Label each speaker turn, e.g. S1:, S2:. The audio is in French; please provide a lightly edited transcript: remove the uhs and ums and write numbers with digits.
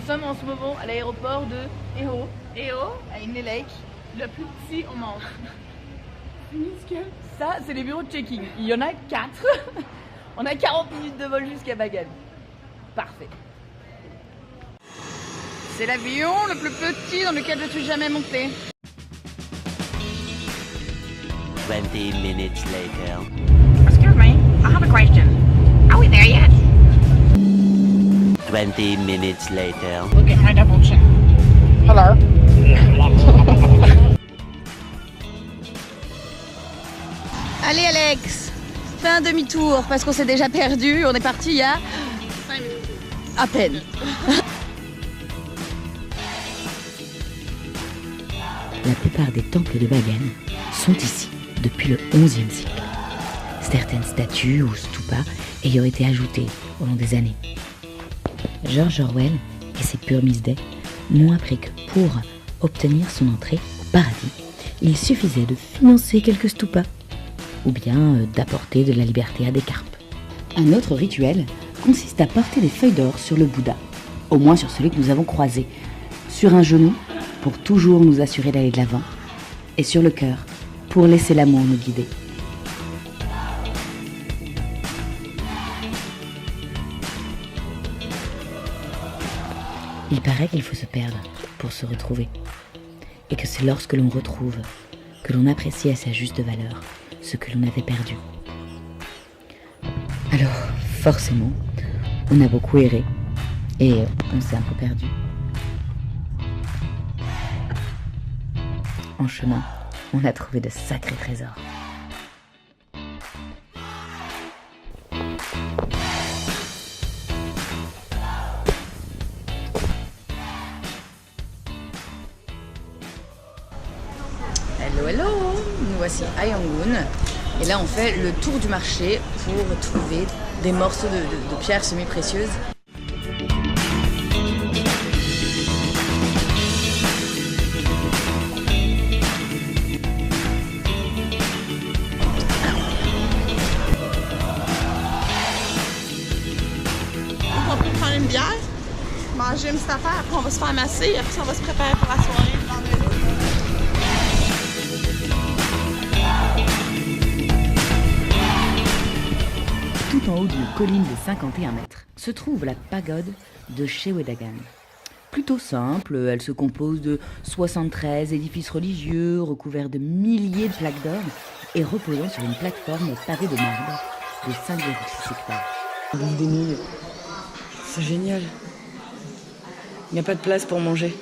S1: sommes en ce moment à l'aéroport de Eho, à Inle Lake, le plus petit au monde. Ça, c'est les bureaux de check-in. Il y en a 4. On a 40 minutes de vol jusqu'à Bagan. Parfait. C'est l'avion le plus petit dans lequel je suis jamais montée.
S2: 20 minutes later.
S3: Excuse me, I have a question. Are we there yet?
S2: 20 minutes later.
S3: Look at my double chin.
S1: Hello. Allez Alex, fais un demi-tour parce qu'on s'est déjà perdu. On est parti il y a 5 minutes. À peine.
S4: La plupart des temples de Bagan sont ici depuis le XIe siècle. Certaines statues ou stupas ayant été ajoutées au long des années. George Orwell et ses Burmese m'ont appris que pour obtenir son entrée au paradis, il suffisait de financer quelques stupas ou bien d'apporter de la liberté à des carpes. Un autre rituel consiste à porter des feuilles d'or sur le Bouddha, au moins sur celui que nous avons croisé, sur un genou pour toujours nous assurer d'aller de l'avant, et sur le cœur pour laisser l'amour nous guider. Il paraît qu'il faut se perdre pour se retrouver, et que c'est lorsque l'on retrouve que l'on apprécie à sa juste valeur ce que l'on avait perdu. Alors, forcément, on a beaucoup erré, et on s'est un peu perdu. En chemin, on a trouvé de sacrés trésors.
S1: Hello, nous voici à Yangon. Et là, on fait le tour du marché pour trouver des morceaux de pierres semi-précieuses.
S5: On peut prendre une bière, manger une petite affaire, après on va se faire masser, et après on va se préparer pour la soirée le vendredi.
S4: Tout en haut d'une colline de 51 mètres se trouve la pagode de Shwedagon. Plutôt simple, elle se compose de 73 édifices religieux recouverts de milliers de plaques d'or et reposant sur une plateforme pavée de marbre de 5,6 hectares.
S6: Bouffe des nouilles. C'est génial. Il n'y a pas de place pour manger.